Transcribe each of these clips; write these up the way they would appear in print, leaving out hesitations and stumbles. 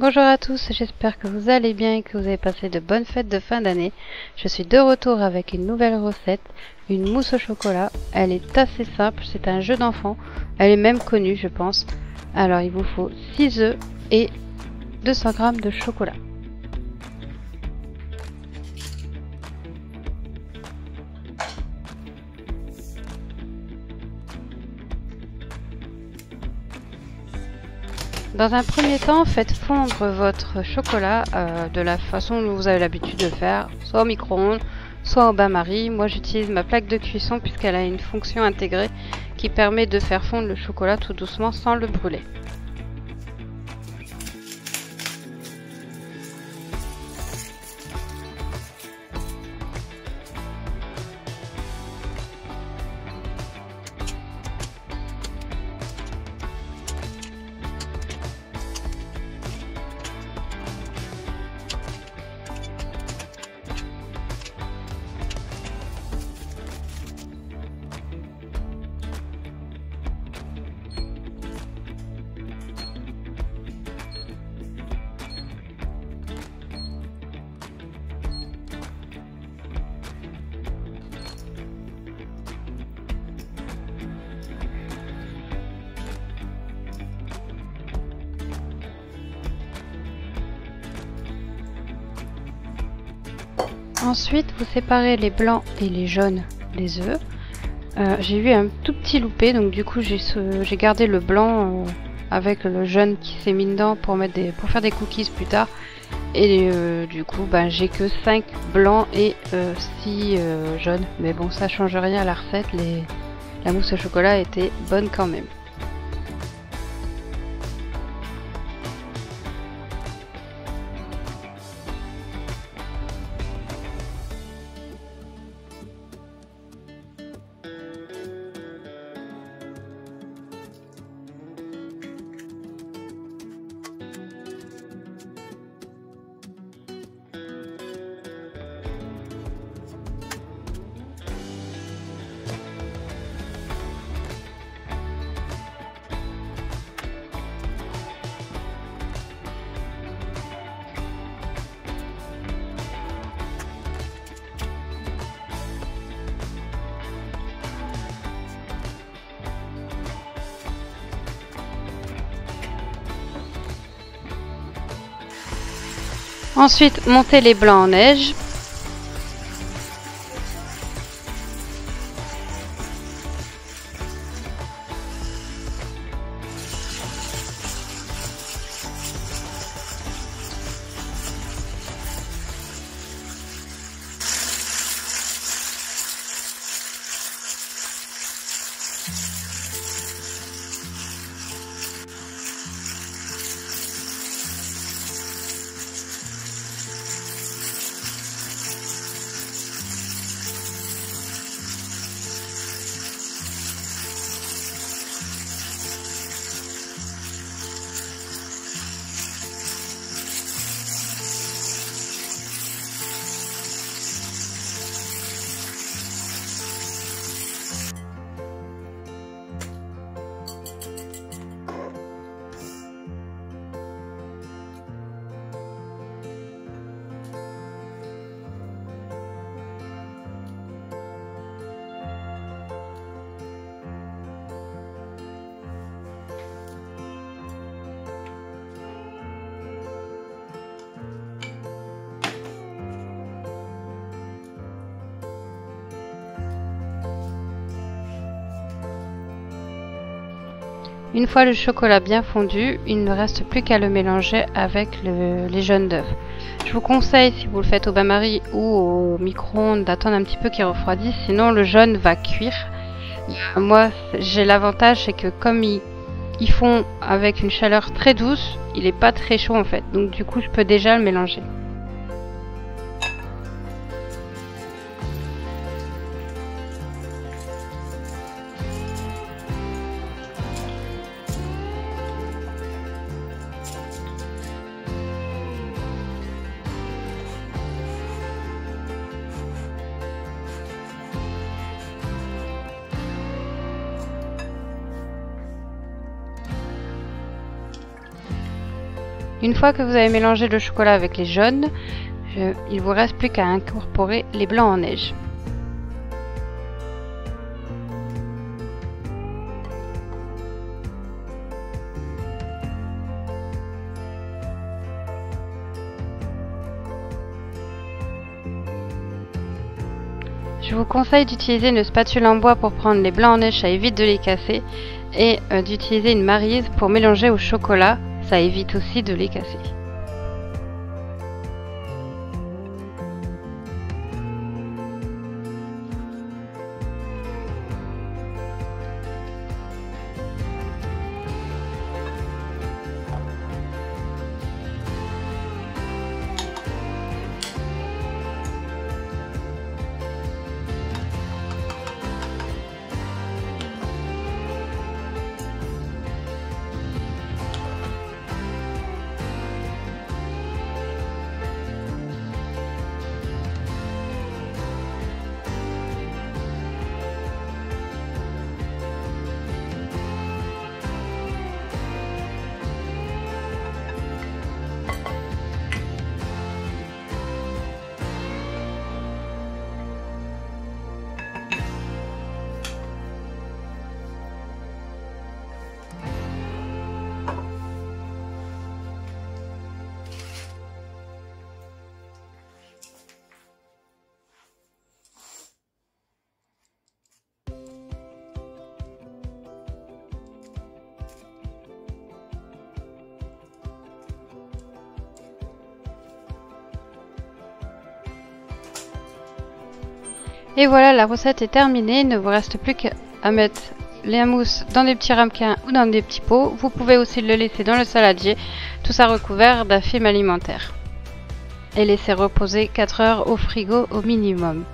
Bonjour à tous, j'espère que vous allez bien et que vous avez passé de bonnes fêtes de fin d'année. Je suis de retour avec une nouvelle recette, une mousse au chocolat. Elle est assez simple, c'est un jeu d'enfant. Elle est même connue, je pense. Alors il vous faut 6 œufs et 200 g de chocolat. Dans un premier temps, faites fondre votre chocolat de la façon dont vous avez l'habitude de faire, soit au micro-ondes, soit au bain-marie. Moi j'utilise ma plaque de cuisson puisqu'elle a une fonction intégrée qui permet de faire fondre le chocolat tout doucement sans le brûler. Ensuite, vous séparez les blancs et les jaunes des œufs. J'ai eu un tout petit loupé, donc du coup j'ai gardé le blanc avec le jaune qui s'est mis dedans pour faire des cookies plus tard. Et du coup, j'ai que 5 blancs et 6 jaunes. Mais bon, ça change rien à la recette. La mousse au chocolat était bonne quand même. Ensuite, montez les blancs en neige. Une fois le chocolat bien fondu, il ne reste plus qu'à le mélanger avec les jaunes d'œufs. Je vous conseille, si vous le faites au bain-marie ou au micro-ondes, d'attendre un petit peu qu'il refroidisse, sinon le jaune va cuire. Moi, j'ai l'avantage, c'est que comme ils font avec une chaleur très douce, il n'est pas très chaud en fait, donc du coup je peux déjà le mélanger. Une fois que vous avez mélangé le chocolat avec les jaunes, il vous reste plus qu'à incorporer les blancs en neige. Je vous conseille d'utiliser une spatule en bois pour prendre les blancs en neige, ça évite de les casser, et d'utiliser une maryse pour mélanger au chocolat, ça évite aussi de les casser. Et voilà, la recette est terminée. Il ne vous reste plus qu'à mettre les mousses dans des petits ramequins ou dans des petits pots. Vous pouvez aussi le laisser dans le saladier, tout ça recouvert d'un film alimentaire. Et laisser reposer 4 heures au frigo au minimum.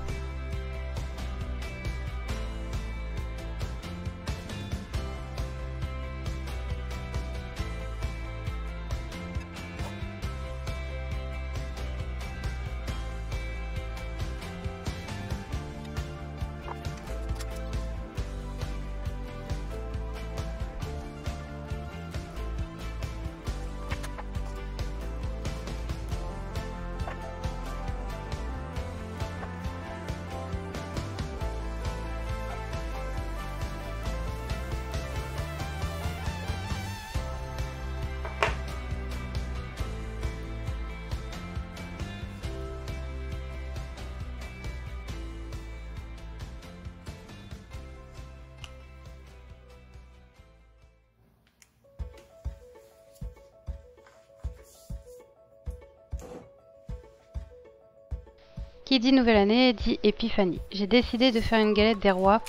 Qui dit nouvelle année dit épiphanie. J'ai décidé de faire une galette des rois,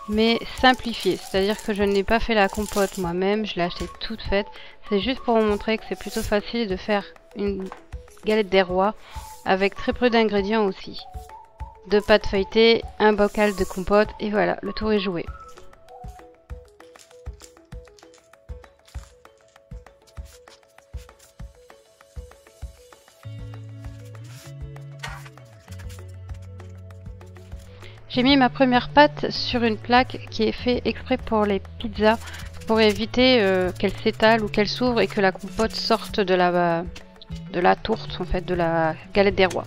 mais simplifiée. C'est-à-dire que je n'ai pas fait la compote moi-même, je l'ai achetée toute faite. C'est juste pour vous montrer que c'est plutôt facile de faire une galette des rois avec très peu d'ingrédients aussi. 2 pâtes feuilletées, un bocal de compote et voilà, le tour est joué. J'ai mis ma première pâte sur une plaque qui est fait exprès pour les pizzas, pour éviter qu'elle s'étale ou qu'elle s'ouvre et que la compote sorte de la tourte, en fait, de la galette des rois.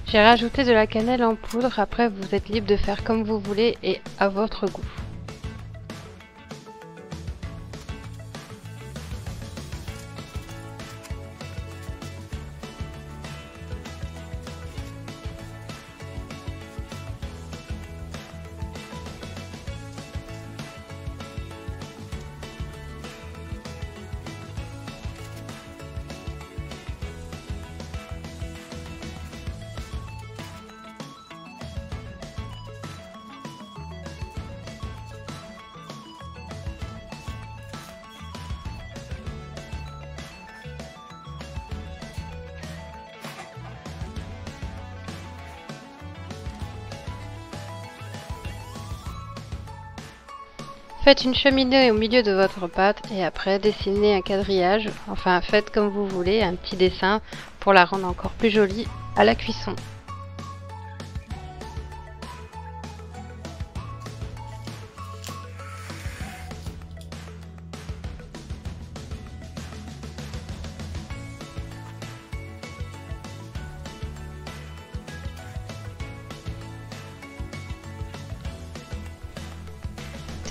J'ai rajouté de la cannelle en poudre, après vous êtes libre de faire comme vous voulez et à votre goût. Faites une cheminée au milieu de votre pâte et après dessinez un quadrillage, enfin faites comme vous voulez, un petit dessin pour la rendre encore plus jolie à la cuisson.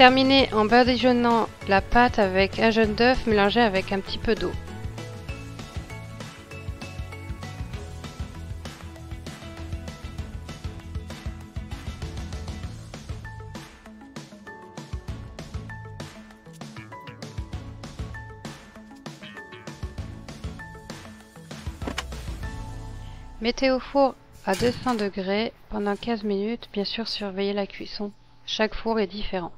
Terminez en badigeonnant la pâte avec un jaune d'œuf mélangé avec un petit peu d'eau. Mettez au four à 200 degrés pendant 15 minutes, bien sûr surveillez la cuisson. Chaque four est différent.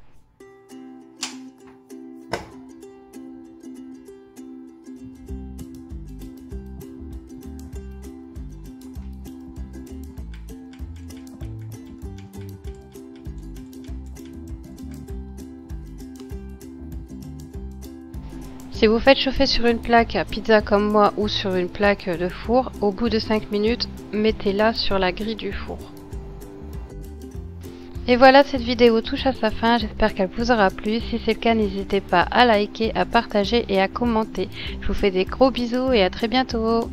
Si vous faites chauffer sur une plaque à pizza comme moi ou sur une plaque de four, au bout de 5 minutes, mettez-la sur la grille du four. Et voilà, cette vidéo touche à sa fin, j'espère qu'elle vous aura plu. Si c'est le cas, n'hésitez pas à liker, à partager et à commenter. Je vous fais des gros bisous et à très bientôt.